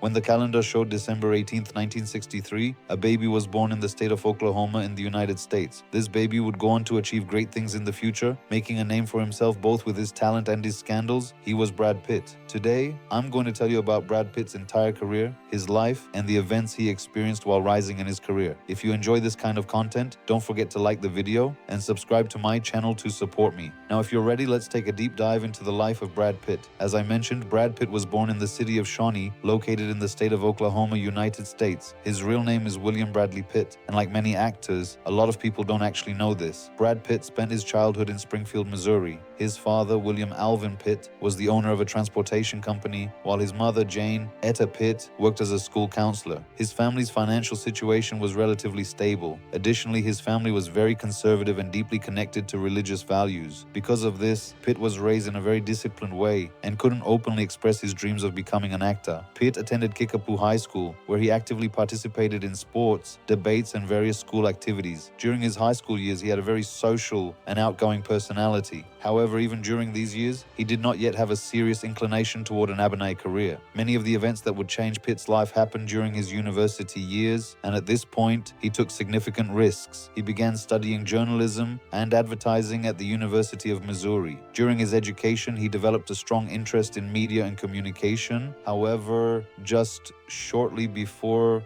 When the calendar showed December 18th, 1963, a baby was born in the state of Oklahoma in the United States. This baby would go on to achieve great things in the future, making a name for himself both with his talent and his scandals. He was Brad Pitt. Today, I'm going to tell you about Brad Pitt's entire career, his life, and the events he experienced while rising in his career. If you enjoy this kind of content, don't forget to like the video and subscribe to my channel to support me. Now, if you're ready, let's take a deep dive into the life of Brad Pitt. As I mentioned, Brad Pitt was born in the city of Shawnee, located in the state of Oklahoma, United States. His real name is William Bradley Pitt, and like many actors, a lot of people don't actually know this. Brad Pitt spent his childhood in Springfield, Missouri. His father, William Alvin Pitt, was the owner of a transportation company, while his mother, Jane Etta Pitt, worked as a school counselor. His family's financial situation was relatively stable. Additionally, his family was very conservative and deeply connected to religious values. Because of this, Pitt was raised in a very disciplined way and couldn't openly express his dreams of becoming an actor. Pitt attended Kickapoo High School, where he actively participated in sports, debates, and various school activities. During his high school years, he had a very social and outgoing personality. However, even during these years, he did not yet have a serious inclination toward an abney career. Many of the events that would change Pitt's life happened during his university years, and at this point, he took significant risks. He began studying journalism and advertising at the University of Missouri. During his education, he developed a strong interest in media and communication. However, just shortly before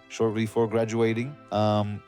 graduating,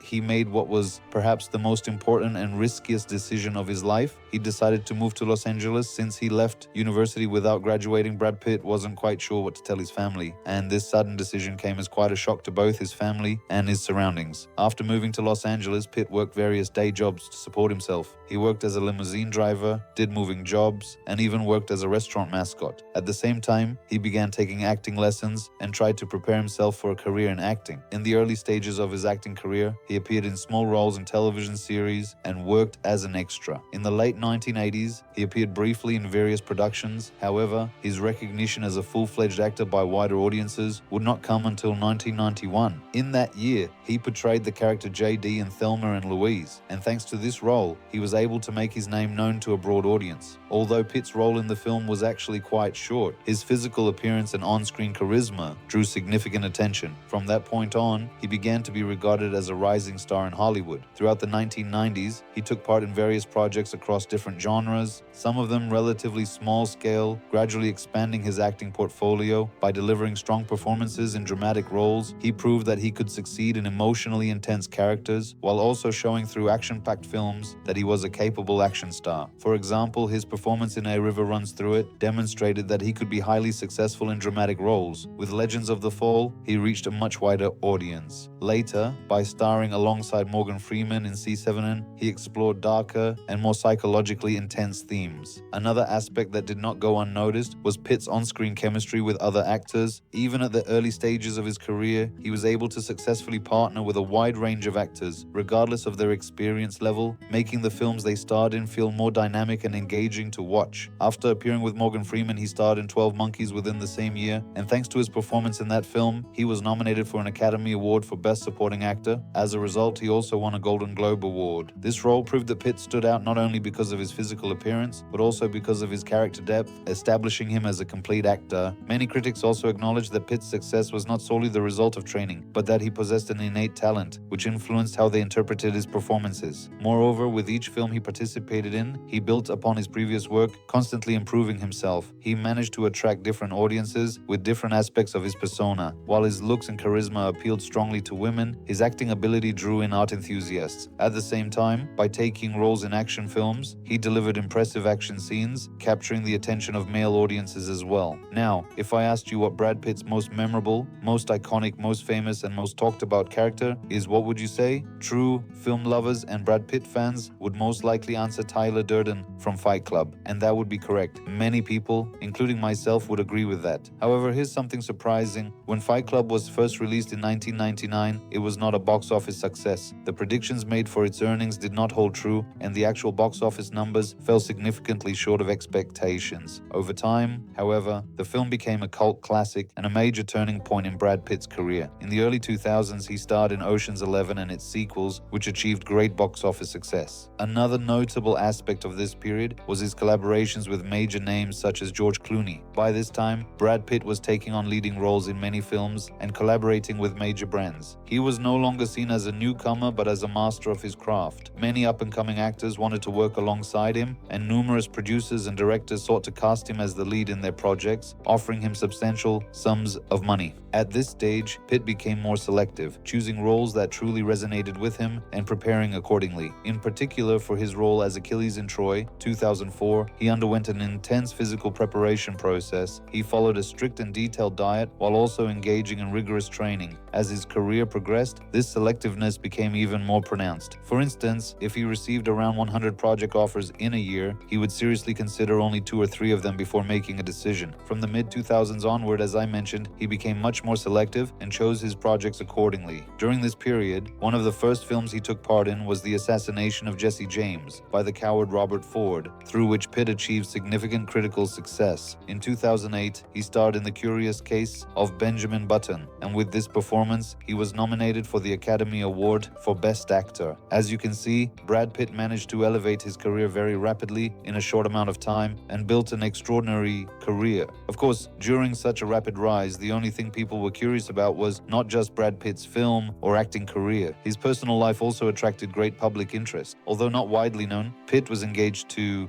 he made what was perhaps the most important and riskiest decision of his life. He decided to move to Los Angeles. Since he left university without graduating, Brad Pitt wasn't quite sure what to tell his family, and this sudden decision came as quite a shock to both his family and his surroundings. After moving to Los Angeles, Pitt worked various day jobs to support himself. He worked as a limousine driver, did moving jobs, and even worked as a restaurant mascot. At the same time, he began taking acting lessons and tried to prepare himself for a career in acting. In the early stages of his acting career, he appeared in small roles in television series and worked as an extra. In the late 1980s, he appeared briefly in various productions. However, his recognition as a full-fledged actor by wider audiences would not come until 1991. In that year, he portrayed the character J.D. in Thelma and Louise, and thanks to this role, he was able to make his name known to a broad audience. Although Pitt's role in the film was actually quite short, his physical appearance and on-screen charisma drew significant attention. From that point on, he began to be regarded as a rising star in Hollywood. Throughout the 1990s, he took part in various projects across different genres, some of them relatively small scale, gradually expanding his acting portfolio. By delivering strong performances in dramatic roles, he proved that he could succeed in emotionally intense characters, while also showing through action-packed films that he was a capable action star. For example, his performance in A River Runs Through It demonstrated that he could be highly successful in dramatic roles. With Legends of the Fall, he reached a much wider audience. Later, by starring alongside Morgan Freeman in C7N, he explored darker and more psychologically intense themes. Another aspect that did not go unnoticed was Pitt's on-screen chemistry with other actors. Even at the early stages of his career, he was able to successfully partner with a wide range of actors, regardless of their experience level, making the films they starred in feel more dynamic and engaging to watch. After appearing with Morgan Freeman, he starred in 12 Monkeys within the same year, and thanks to his performance in that film, he was nominated for an Academy Award for Best Supporting Actor. As a result, he also won a Golden Globe Award. This role proved that Pitt stood out not only because of his physical appearance, but also because of his character depth, establishing him as a complete actor. Many critics also acknowledged that Pitt's success was not solely the result of training, but that he possessed an innate talent, which influenced how they interpreted his performances. Moreover, with each film he participated in, he built upon his previous work, constantly improving himself. He managed to attract different audiences with different aspects of his persona. While his looks and charisma appealed strongly to women, his acting ability drew in art enthusiasts. At the same time, by taking roles in action films, he delivered impressive action scenes, capturing the attention of male audiences as well. Now, if I asked you what Brad Pitt's most memorable, most iconic, most famous, and most talked about character is, what would you say? True film lovers and Brad Pitt fans would most likely answer Tyler Durden from Fight Club, and that would be correct. Many people, including myself, would agree with that. However, here's something surprising. When Fight Club was first released in 1999, it was not a box office success. The predictions made for its earnings did not hold true, and the actual box office numbers fell significantly short of expectations. Over time, however, the film became a cult classic and a major turning point in Brad Pitt's career. In the early 2000s, he starred in Ocean's 11 and its sequels, which achieved great box office success. Another notable aspect of this period was his collaborations with major names such as George Clooney. By this time, Brad Pitt was taking on leading roles in many films and collaborating with major brands. He was no longer seen as a newcomer but as a master of his craft. Many up-and-coming actors wanted to work alongside him, and numerous producers and directors sought to cast him as the lead in their projects, offering him substantial sums of money. At this stage, Pitt became more selective, choosing roles that truly resonated with him and preparing accordingly. In particular, for his role as Achilles in Troy, 2004, he underwent an intense physical preparation process. He followed a strict and detailed diet while also engaging in rigorous training. As his career progressed, this selectiveness became even more pronounced. For instance, if he received around 100 project offers in a year, he would seriously consider only 2 or 3 of them before making a decision. From the mid-2000s onward, as I mentioned, he became much more selective and chose his projects accordingly. During this period, one of the first films he took part in was the assassination of Jesse James by the coward Robert Ford, through which Pitt achieved significant critical success. In 2008, he starred in The Curious Case of Benjamin Button, and with this performance, he was nominated for the Academy Award for Best Actor. As you can see, Brad Pitt managed to elevate his career very rapidly in a short amount of time and built an extraordinary career. Of course, during such a rapid rise, the only thing people were curious about was not just Brad Pitt's film or acting career. His personal life also attracted great public interest. Although not widely known, Pitt was engaged to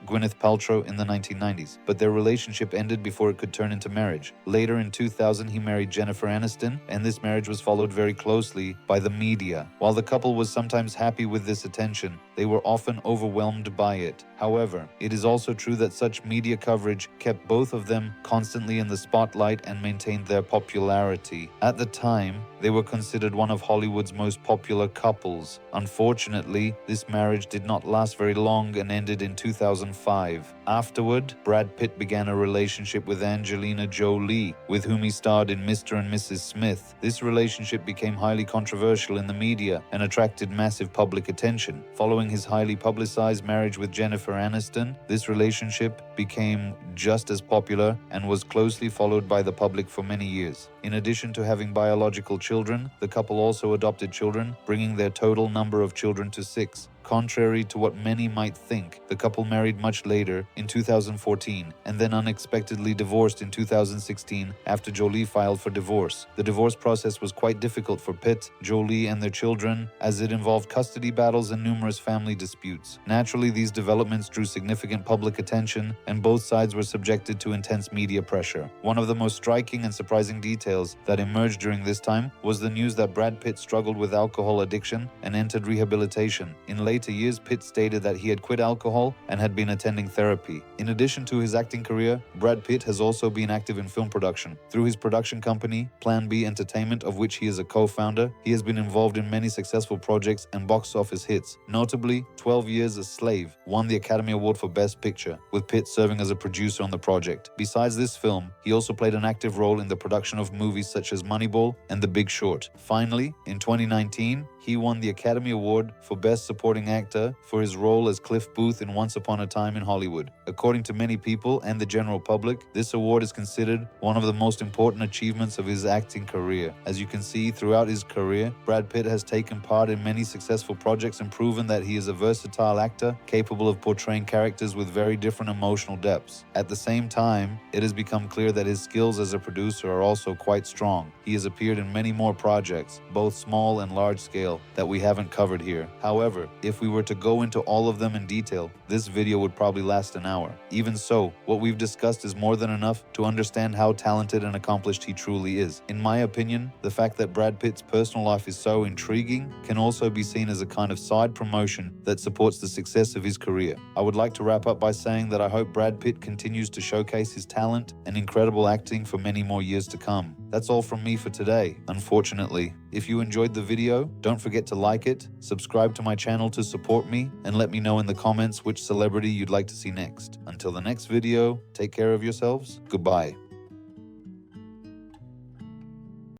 Gwyneth Paltrow in the 1990s, but their relationship ended before it could turn into marriage. Later in 2000, he married Jennifer Aniston, and this marriage was followed very closely by the media. While the couple was sometimes happy with this attention, they were often overwhelmed by it. However, it is also true that such media coverage kept both of them constantly in the spotlight and maintained their popularity. At the time, they were considered one of Hollywood's most popular couples. Unfortunately, this marriage did not last very long and ended in 2005. Afterward, Brad Pitt began a relationship with Angelina Jolie, with whom he starred in Mr. and Mrs. Smith. This relationship became highly controversial in the media and attracted massive public attention. Following his highly publicized marriage with Jennifer Aniston, this relationship became just as popular and was closely followed by the public for many years. In addition to having biological children, the couple also adopted children, bringing their total number of children to 6. Contrary to what many might think, the couple married much later, in 2014, and then unexpectedly divorced in 2016 after Jolie filed for divorce. The divorce process was quite difficult for Pitt, Jolie, and their children, as it involved custody battles and numerous family disputes. Naturally, these developments drew significant public attention, and both sides were subjected to intense media pressure. One of the most striking and surprising details that emerged during this time was the news that Brad Pitt struggled with alcohol addiction and entered rehabilitation. In later years, Pitt stated that he had quit alcohol and had been attending therapy. In addition to his acting career, Brad Pitt has also been active in film production. Through his production company, Plan B Entertainment, of which he is a co-founder, he has been involved in many successful projects and box office hits. Notably, 12 Years a Slave won the Academy Award for Best Picture, with Pitt serving as a producer on the project. Besides this film, he also played an active role in the production of movies such as Moneyball and The Big Short. Finally, in 2019, he won the Academy Award for Best Supporting Actor for his role as Cliff Booth in Once Upon a Time in Hollywood. According to many people and the general public, this award is considered one of the most important achievements of his acting career. As you can see, throughout his career, Brad Pitt has taken part in many successful projects and proven that he is a versatile actor capable of portraying characters with very different emotional depths. At the same time, it has become clear that his skills as a producer are also quite strong. He has appeared in many more projects, both small and large scale, that we haven't covered here. However, if we were to go into all of them in detail, this video would probably last an hour. Even so, what we've discussed is more than enough to understand how talented and accomplished he truly is. In my opinion, the fact that Brad Pitt's personal life is so intriguing can also be seen as a kind of side promotion that supports the success of his career. I would like to wrap up by saying that I hope Brad Pitt continues to showcase his talent and incredible acting for many more years to come. That's all from me for today, unfortunately. If you enjoyed the video, don't forget to like it, subscribe to my channel to support me, and let me know in the comments which celebrity you'd like to see next. Until the next video, take care of yourselves. Goodbye.